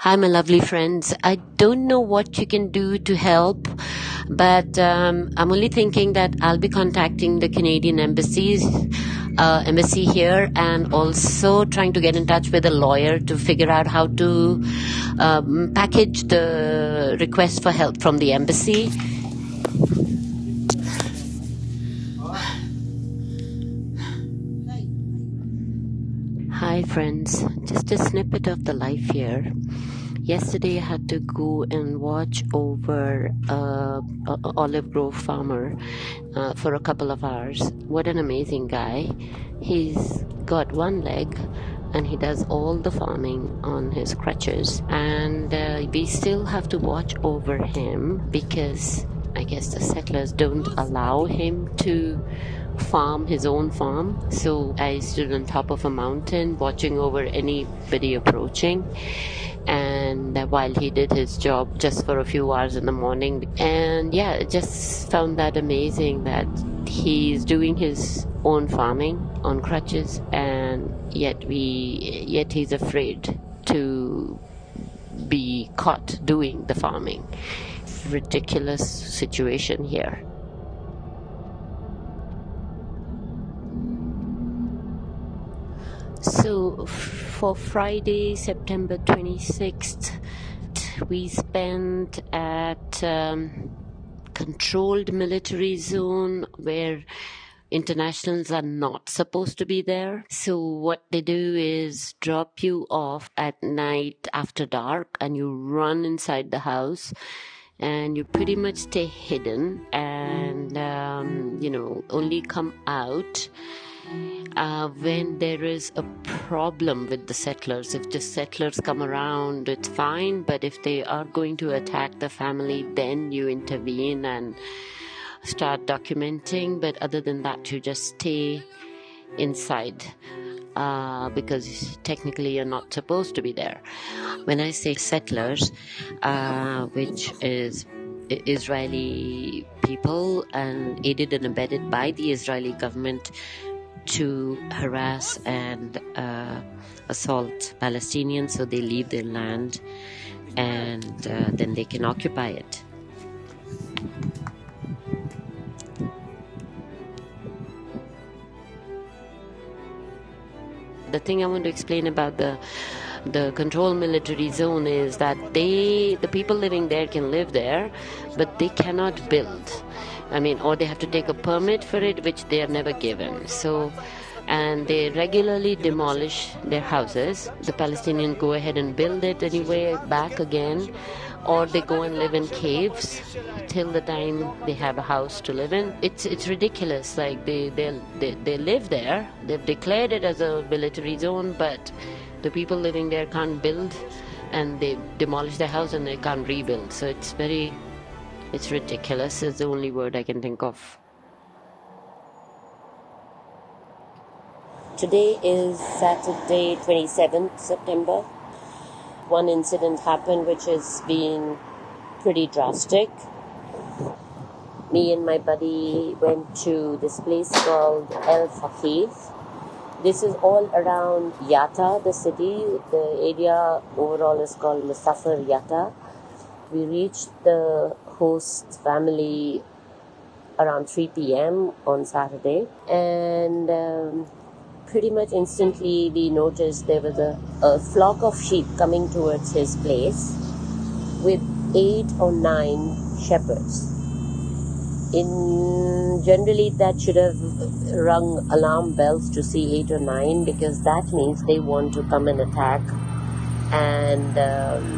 Hi, my lovely friends. I don't know what you can do to help, but I'm only thinking that I'll be contacting the Canadian embassy here, and also trying to get in touch with a lawyer to figure out how to package the request for help from the embassy. Hi, friends. Just a snippet of the life here. Yesterday, I had to go and watch over a olive grove farmer for a couple of hours. What an amazing guy. He's got one leg and he does all the farming on his crutches. And we still have to watch over him because I guess the settlers don't allow him to farm his own farm. So I stood on top of a mountain watching over anybody approaching, and while he did his job just for a few hours in the morning. And yeah, I just found that amazing that he's doing his own farming on crutches, and yet he's afraid to be caught doing the farming. Ridiculous situation here. So for Friday, September 26th, we spent at controlled military zone where internationals are not supposed to be there. So what they do is drop you off at night after dark, and you run inside the house, and you pretty much stay hidden, and only come out when there is a problem with the settlers. If the settlers come around, it's fine, but if they are going to attack the family, then you intervene and start documenting. But other than that, you just stay inside because technically you're not supposed to be there. When I say settlers, which is Israeli people and aided and abetted by the Israeli government to harass and assault Palestinians so they leave their land, and then they can occupy it. The thing I want to explain about the controlled military zone is that the people living there can live there, but they cannot build. Or they have to take a permit for it, which they are never given. So, and they regularly demolish their houses. The Palestinians go ahead and build it anyway back again, or they go and live in caves till the time they have a house to live in. It's ridiculous. Like they live there. They've declared it as a military zone, but the people living there can't build, and they demolish their house and they can't rebuild. So it's ridiculous is the only word I can think of. Today is Saturday, 27th September. One incident happened which has been pretty drastic. Me and my buddy went to this place called El Faqih. This is all around Yatta, the city. The area overall is called Masafer Yatta. We reached the host family around 3 p.m. on Saturday, and pretty much instantly we noticed there was a flock of sheep coming towards his place with 8 or 9 shepherds. Generally that should have rung alarm bells to see 8 or 9, because that means they want to come and attack and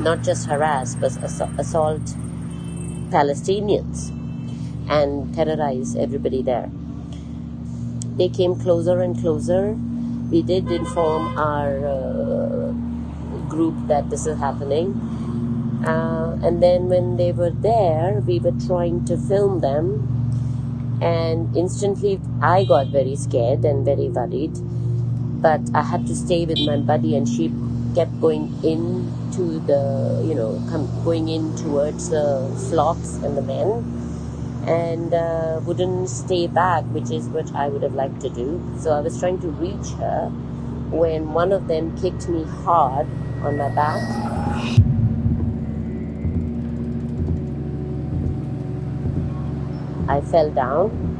not just harass but assault Palestinians and terrorize everybody there. They came closer and closer. We did inform our group that this is happening, and then when they were there, we were trying to film them, and instantly I got very scared and very worried, but I had to stay with my buddy, and she kept going into going in towards the flocks and the men, and wouldn't stay back, which is what I would have liked to do. So I was trying to reach her when one of them kicked me hard on my back, I fell down.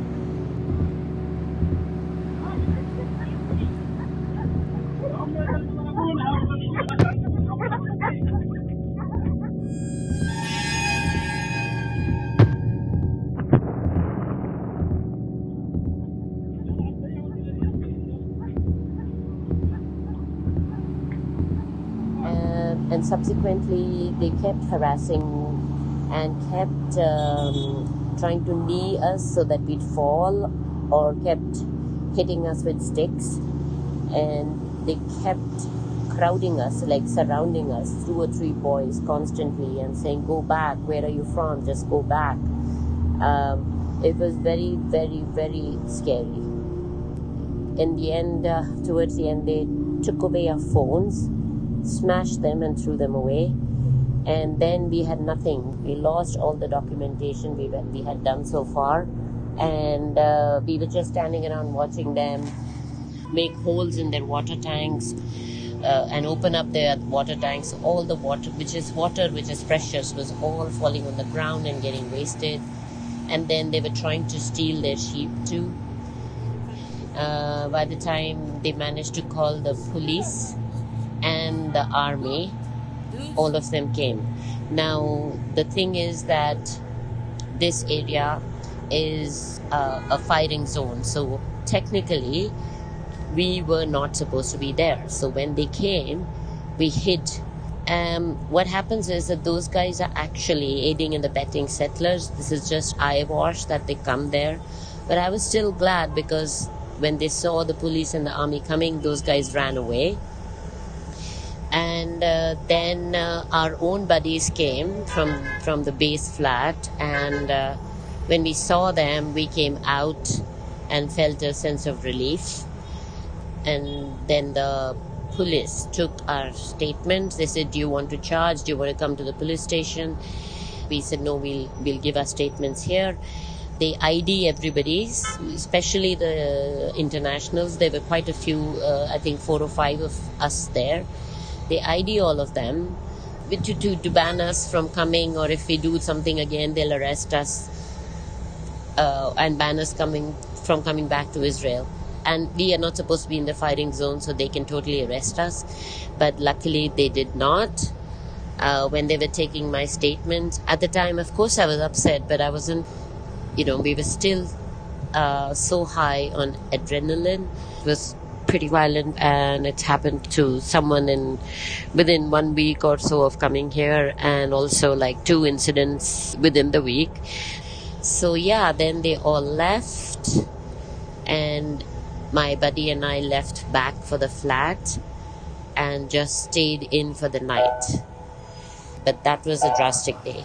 And subsequently they kept harassing and kept trying to knee us so that we'd fall, or kept hitting us with sticks, and they kept crowding us, like surrounding us, 2 or 3 boys constantly, and saying, go back, where are you from, just go back. It was very, very, very scary. In the end, towards the end, they took away our phones, smashed them and threw them away, and then we had nothing. We lost all the documentation we had done so far, and we were just standing around watching them make holes in their water tanks and open up their water tanks. All the water which is precious, was all falling on the ground and getting wasted. And then they were trying to steal their sheep too. By the time they managed to call the police and the army, all of them came. Now, the thing is that this area is a firing zone. So technically, we were not supposed to be there. So when they came, we hid. What happens is that those guys are actually aiding and abetting settlers. This is just eyewash that they come there. But I was still glad, because when they saw the police and the army coming, those guys ran away. And then our own buddies came from the base flat, and when we saw them, we came out and felt a sense of relief. And then the police took our statements. They said, do you want to charge? Do you want to come to the police station? We said, no, we'll give our statements here. They ID everybody, especially the internationals. There were quite a few, I think 4 or 5 of us there. They ID all of them to ban us from coming, or if we do something again, they'll arrest us and ban us from coming back to Israel. And we are not supposed to be in the firing zone, so they can totally arrest us. But luckily, they did not. When they were taking my statement, at the time, of course, I was upset, but I wasn't, we were still so high on adrenaline. It was pretty violent, and it happened to someone within 1 week or so of coming here, and also like 2 incidents within the week. So yeah, then they all left, and my buddy and I left back for the flat and just stayed in for the night. But that was a drastic day.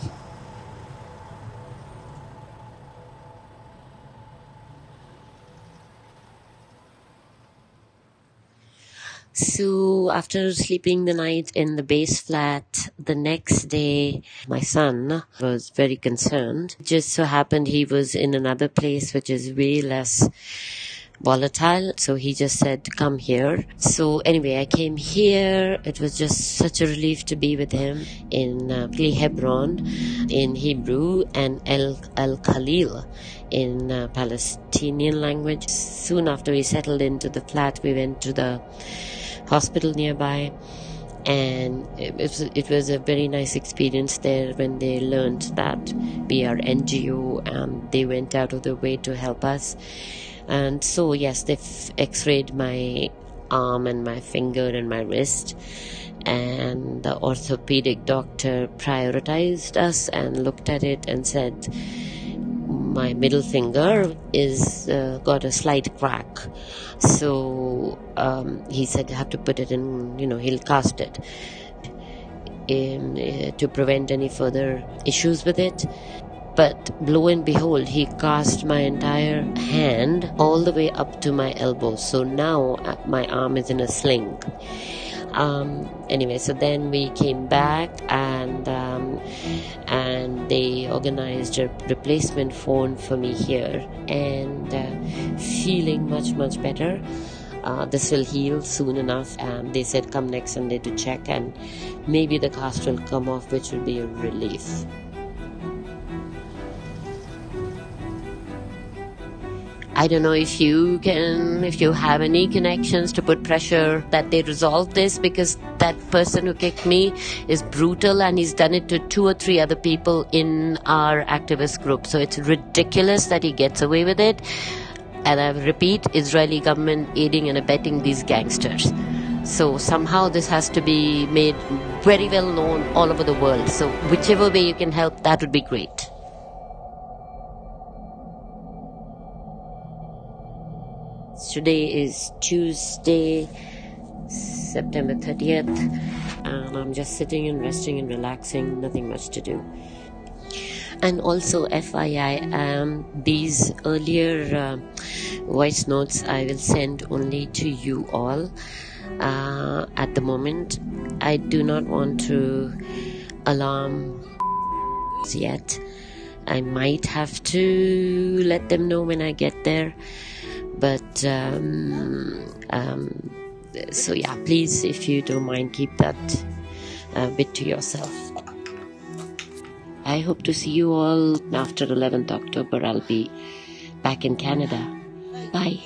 So after sleeping the night in the base flat, the next day, my son was very concerned. It just so happened he was in another place which is way less volatile, so he just said, come here. So anyway, I came here. It was just such a relief to be with him in Hebron in Hebrew, and El Khalil in Palestinian language. Soon after we settled into the flat, we went to the hospital nearby, and it was a very nice experience there when they learned that we are NGO, and they went out of their way to help us. And so yes, they x-rayed my arm and my finger and my wrist, and the orthopedic doctor prioritized us and looked at it and said my middle finger is got a slight crack. So he said, you have to put it in, he'll cast it in to prevent any further issues with it. But lo and behold, he cast my entire hand all the way up to my elbow. So now my arm is in a sling. Anyway, so then we came back, and they organized a replacement phone for me here, and feeling much, much better. This will heal soon enough, and they said come next Sunday to check, and maybe the cast will come off, which will be a relief. I don't know if you have any connections to put pressure that they resolve this, because that person who kicked me is brutal and he's done it to 2 or 3 other people in our activist group. So it's ridiculous that he gets away with it. And I repeat, Israeli government aiding and abetting these gangsters. So somehow this has to be made very well known all over the world. So whichever way you can help, that would be great. Today is Tuesday, September 30th, and I'm just sitting and resting and relaxing, nothing much to do. And also FYI, these earlier voice notes I will send only to you all. At the moment, I do not want to alarm yet. I might have to let them know when I get there. But so yeah, please, if you don't mind, keep that bit to yourself. I hope to see you all after 11th October. I'll be back in Canada. Bye.